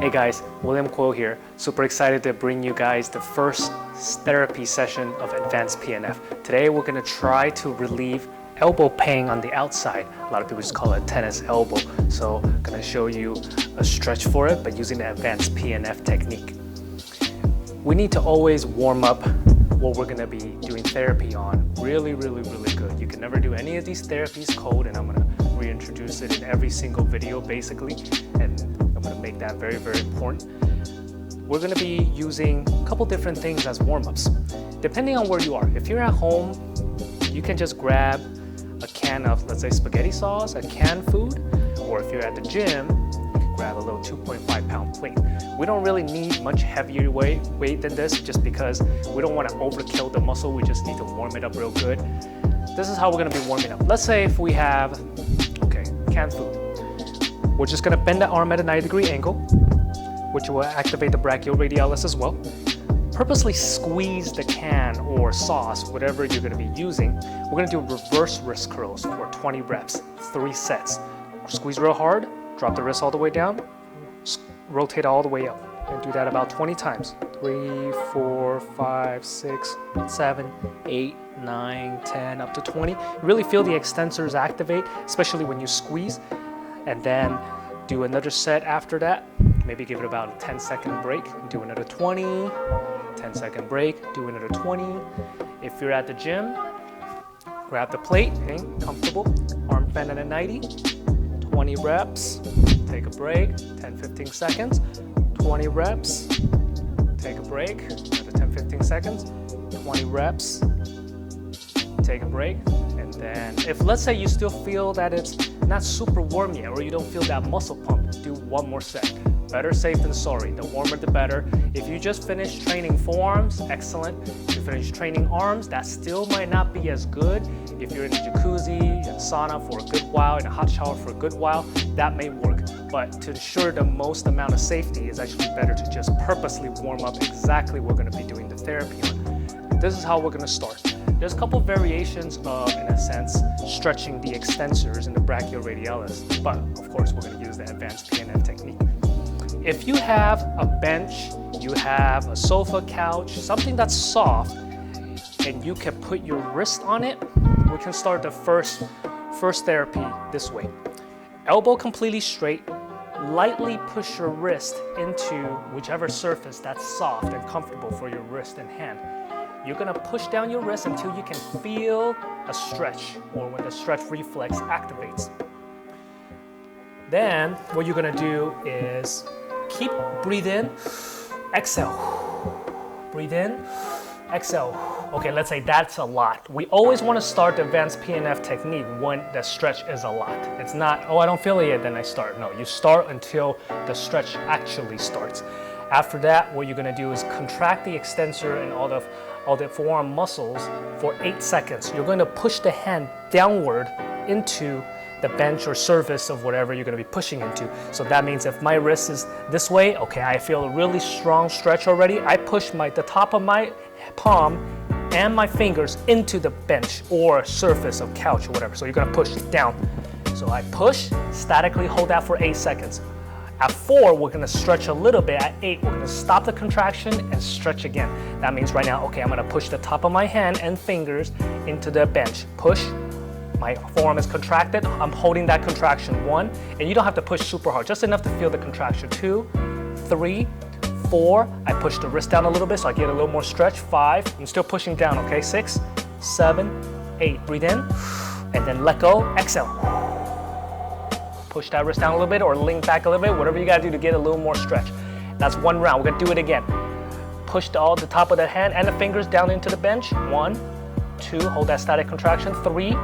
Hey guys, William Kuo here. Super excited to bring you guys the first therapy session of Advanced PNF. Today we're going to try to relieve elbow pain on the outside. A lot of people just call it tennis elbow. So I'm going to show you a stretch for it, but using the Advanced PNF technique. We need to always warm up what we're going to be doing therapy on really good. You can never do any of these therapies cold, and I'm going to reintroduce it in every single video basically, and I'm going to make that very important. We're going to be using a couple different things as warm-ups depending on where you are. If you're at home, you can just grab a can of, let's say, spaghetti sauce, a canned food, or if you're at the gym, you can grab a little 2.5 pound plate. We don't really need much heavier weight than this, just because we don't want to overkill the muscle. We just need to warm it up real good. This is how we're going to be warming up. Let's say if we have, canned food. We're just going to bend the arm at a 90-degree angle, which will activate the brachioradialis as well. Purposely squeeze the can or sauce, whatever you're going to be using. We're going to do reverse wrist curls for 20 reps, 3 sets. Squeeze real hard, drop the wrist all the way down, rotate all the way up, and do that about 20 times. 3, 4, 5, 6, 7, 8, 9, 10, up to 20. You really feel the extensors activate, especially when you squeeze. And then do another set after that. Maybe give it about a 10-second break. Do another 20, 10-second break, do another 20. If you're at the gym, grab the plate, okay, comfortable, arm bent at a 90, 20 reps, take a break, 10-15 seconds, 20 reps, take a break, another 10-15 seconds, 20 reps, take a break. And then if, let's say, you still feel that it's not super warm yet, or you don't feel that muscle pump, do one more set. Better safe than sorry. The warmer the better. If you just finished training forearms, excellent. If you finished training arms, that still might not be as good. If you're in a jacuzzi, in a sauna for a good while, in a hot shower for a good while, that may work. But to ensure the most amount of safety, it's actually better to just purposely warm up exactly what we're going to be doing the therapy on. This is how we're going to start. There's a couple variations of, in a sense, stretching the extensors in the brachioradialis, but of course we're going to use the Advanced PNF technique. If you have a bench, you have a sofa, couch, something that's soft, and you can put your wrist on it, we can start the first therapy this way. Elbow completely straight, lightly push your wrist into whichever surface that's soft and comfortable for your wrist and hand. You're gonna push down your wrist until you can feel a stretch, or when the stretch reflex activates. Then what you're gonna do is breathe in, exhale. Breathe in, exhale. Okay, let's say that's a lot. We always want to start the Advanced PNF technique when the stretch is a lot. It's not, oh, I don't feel it yet, then I start. No, you start until the stretch actually starts. After that, what you're gonna do is contract the extensor and all the forearm muscles for 8 seconds. You're going to push the hand downward into the bench or surface of whatever you're going to be pushing into. So that means if my wrist is this way, okay, I feel a really strong stretch already. I push the top of my palm and my fingers into the bench or surface of couch or whatever. So you're going to push down. So I push, statically hold that for 8 seconds. At 4, we're going to stretch a little bit. At 8, we're going to stop the contraction and stretch again. That means right now, okay, I'm going to push the top of my hand and fingers into the bench. Push. My forearm is contracted. I'm holding that contraction. 1, and you don't have to push super hard, just enough to feel the contraction. 2, 3, 4. I push the wrist down a little bit so I get a little more stretch. 5, I'm still pushing down, okay? 6, 7, 8. Breathe in, and then let go. Exhale. Push that wrist down a little bit or lean back a little bit, whatever you gotta do to get a little more stretch. That's 1 round. We're gonna do it again. Push the top of the hand and the fingers down into the bench. 1, 2, hold that static contraction. 3,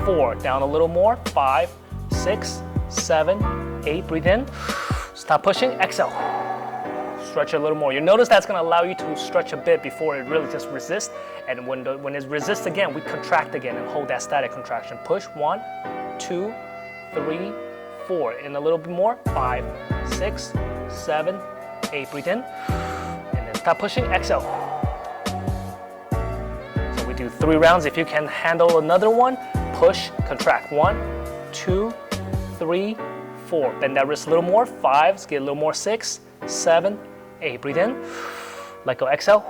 4, down a little more. 5, 6, 7, 8, breathe in. Stop pushing, exhale. Stretch a little more. You notice that's gonna allow you to stretch a bit before it really just resists. And when it resists again, we contract again and hold that static contraction. Push, 1, 2, 3, 4, and a little bit more. 5, 6, 7, 8, breathe in. And then stop pushing, exhale. So we do 3 rounds. If you can handle another one, push, contract. 1, 2, 3, 4. Bend that wrist a little more. 5, get a little more. 6, 7, 8. Breathe in. Let go. Exhale.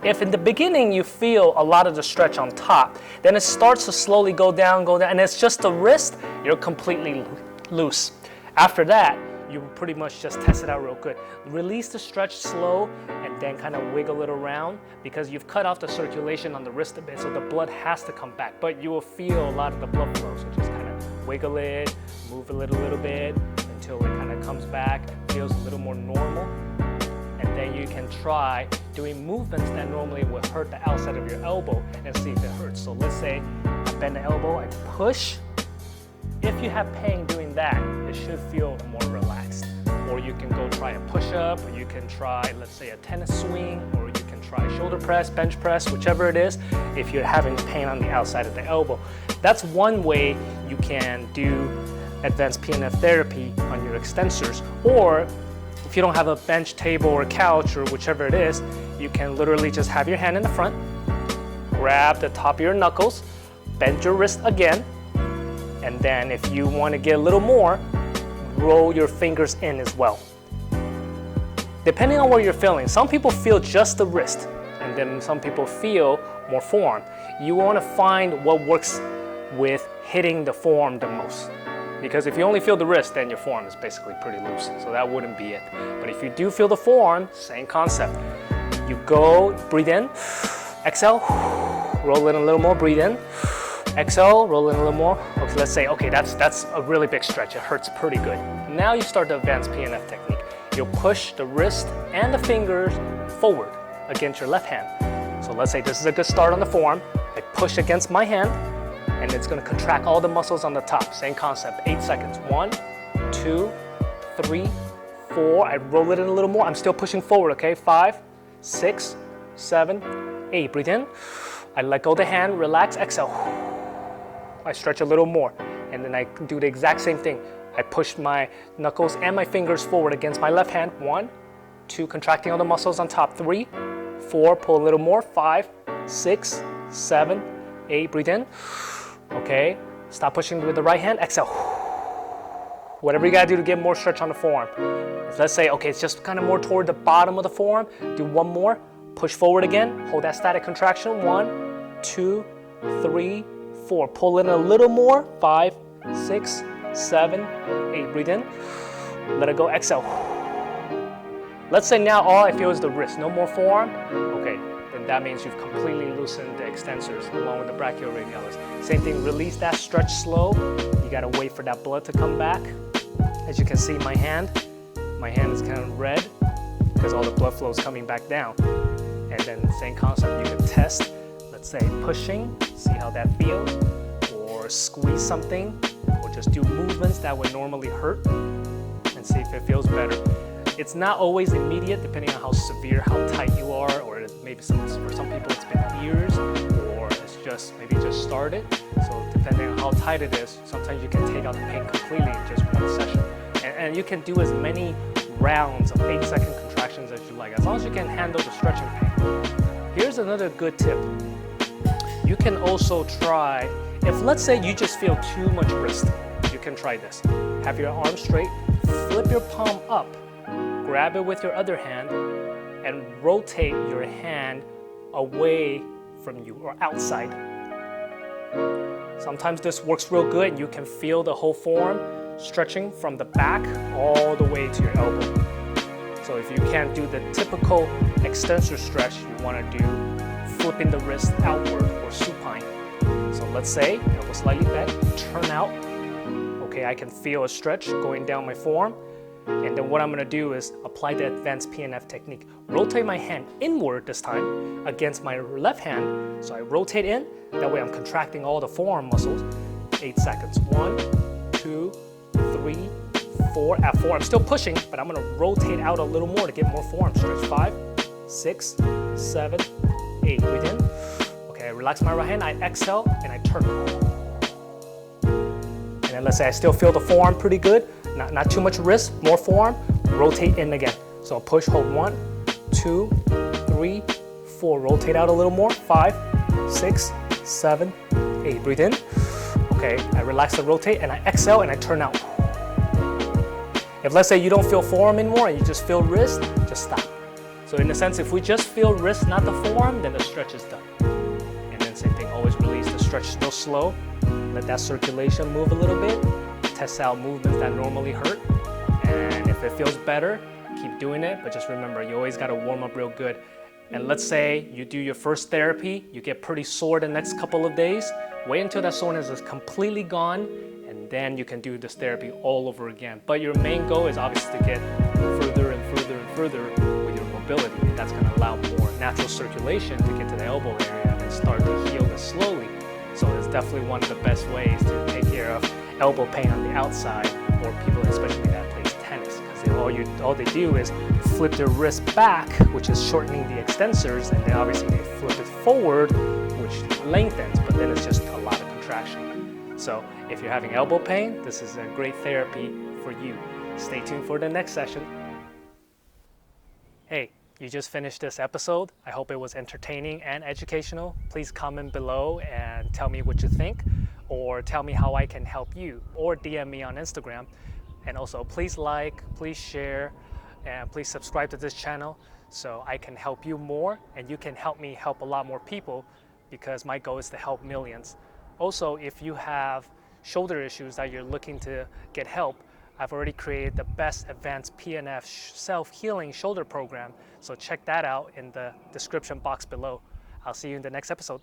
If in the beginning you feel a lot of the stretch on top, then it starts to slowly go down, and it's just the wrist, you're completely loose. After that, you pretty much just test it out real good. Release the stretch slow and then kind of wiggle it around because you've cut off the circulation on the wrist a bit, so the blood has to come back, but you will feel a lot of the blood flow. So just kind of wiggle it, move it a little bit until it kind of comes back, feels a little more normal. And then you can try doing movements that normally would hurt the outside of your elbow and see if it hurts. So let's say I bend the elbow, I push. If you have pain doing that, it should feel more relaxed. Or you can go try a push-up, or you can try, let's say, a tennis swing, or you can try shoulder press, bench press, whichever it is, if you're having pain on the outside of the elbow. That's one way you can do advanced PNF therapy on your extensors. Or if you don't have a bench, table, or couch, or whichever it is, you can literally just have your hand in the front, grab the top of your knuckles, bend your wrist again, and then if you want to get a little more, roll your fingers in as well. Depending on what you're feeling, some people feel just the wrist, and then some people feel more forearm. You want to find what works with hitting the forearm the most. Because if you only feel the wrist, then your forearm is basically pretty loose, so that wouldn't be it. But if you do feel the forearm, same concept. You go, breathe in, exhale, roll in a little more, breathe in, exhale, roll in a little more. Okay, let's say, okay, that's a really big stretch. It hurts pretty good. Now you start the advanced PNF technique. You'll push the wrist and the fingers forward against your left hand. So let's say this is a good start on the forearm. I push against my hand, and it's going to contract all the muscles on the top. Same concept, 8 seconds. 1, 2, 3, 4. I roll it in a little more. I'm still pushing forward, okay? 5, 6, 7, 8. Breathe in. I let go of the hand, relax, exhale. I stretch a little more, and then I do the exact same thing. I push my knuckles and my fingers forward against my left hand. 1, 2, contracting all the muscles on top. 3, 4, pull a little more. 5, 6, 7, 8. Breathe in. Okay, stop pushing with the right hand, exhale. Whatever you gotta do to get more stretch on the forearm. Let's say, okay, it's just kind of more toward the bottom of the forearm. Do one more, push forward again, hold that static contraction. 1, 2, 3, 4. Pull in a little more. 5, 6, 7, 8. Breathe in, let it go, exhale. Let's say now all I feel is the wrist, no more forearm. Okay, then that means you've completely loosened the extensors along with the brachioradialis. Same thing, release that stretch slow. You gotta wait for that blood to come back. As you can see, my hand is kind of red because all the blood flow is coming back down. And then same concept, you can test, let's say pushing, see how that feels, or squeeze something, or just do movements that would normally hurt and see if it feels better. It's not always immediate, depending on how severe, how tight you are, or maybe for some people it's been years, or it's just maybe just started. So depending on how tight it is, sometimes you can take out the pain completely in just one session. And you can do as many rounds of 8-second contractions as you like, as long as you can handle the stretching pain. Here's another good tip. You can also try, if let's say you just feel too much wrist, you can try this. Have your arm straight, flip your palm up, grab it with your other hand, and rotate your hand away from you or outside. Sometimes this works real good and you can feel the whole forearm stretching from the back all the way to your elbow. So if you can't do the typical extensor stretch, you want to do flipping the wrist outward or supine. So let's say elbow slightly bent, turn out. Okay, I can feel a stretch going down my forearm. And then what I'm gonna do is apply the advanced PNF technique. Rotate my hand inward this time against my left hand. So I rotate in, that way I'm contracting all the forearm muscles. 8 seconds, 1, 2, 3, 4. At 4, I'm still pushing, but I'm gonna rotate out a little more to get more forearm stretch. 5, 6, 7, 8. Breathe in. Okay, I relax my right hand, I exhale, and I turn. And then let's say I still feel the forearm pretty good. Not too much wrist, more forearm, rotate in again. So push, hold 1, 2, 3, 4. Rotate out a little more. 5, 6, 7, 8. Breathe in. Okay, I relax the rotate and I exhale and I turn out. If let's say you don't feel forearm anymore and you just feel wrist, just stop. So in a sense, if we just feel wrist, not the forearm, then the stretch is done. And then same thing, always release the stretch still slow. Let that circulation move a little bit. Test out movements that normally hurt. And if it feels better, keep doing it. But just remember, you always got to warm up real good. And let's say you do your first therapy, you get pretty sore the next couple of days. Wait until that soreness is completely gone, and then you can do this therapy all over again. But your main goal is obviously to get further and further and further with your mobility. And that's going to allow more natural circulation to get to the elbow area and start to heal this slowly. So it's definitely one of the best ways to take care of elbow pain on the outside, or people especially that plays tennis, because all they do is flip their wrist back, which is shortening the extensors, and then obviously they flip it forward, which lengthens, but then it's just a lot of contraction. So if you're having elbow pain, this is a great therapy for you. Stay tuned for the next session. Hey, you just finished this episode. I hope it was entertaining and educational. Please comment below and tell me what you think, or tell me how I can help you, or DM me on Instagram. And also please like, please share, and please subscribe to this channel so I can help you more and you can help me help a lot more people, because my goal is to help millions. Also, if you have shoulder issues that you're looking to get help, I've already created the best Advanced PNF self-healing shoulder program, so check that out in the description box below. I'll see you in the next episode.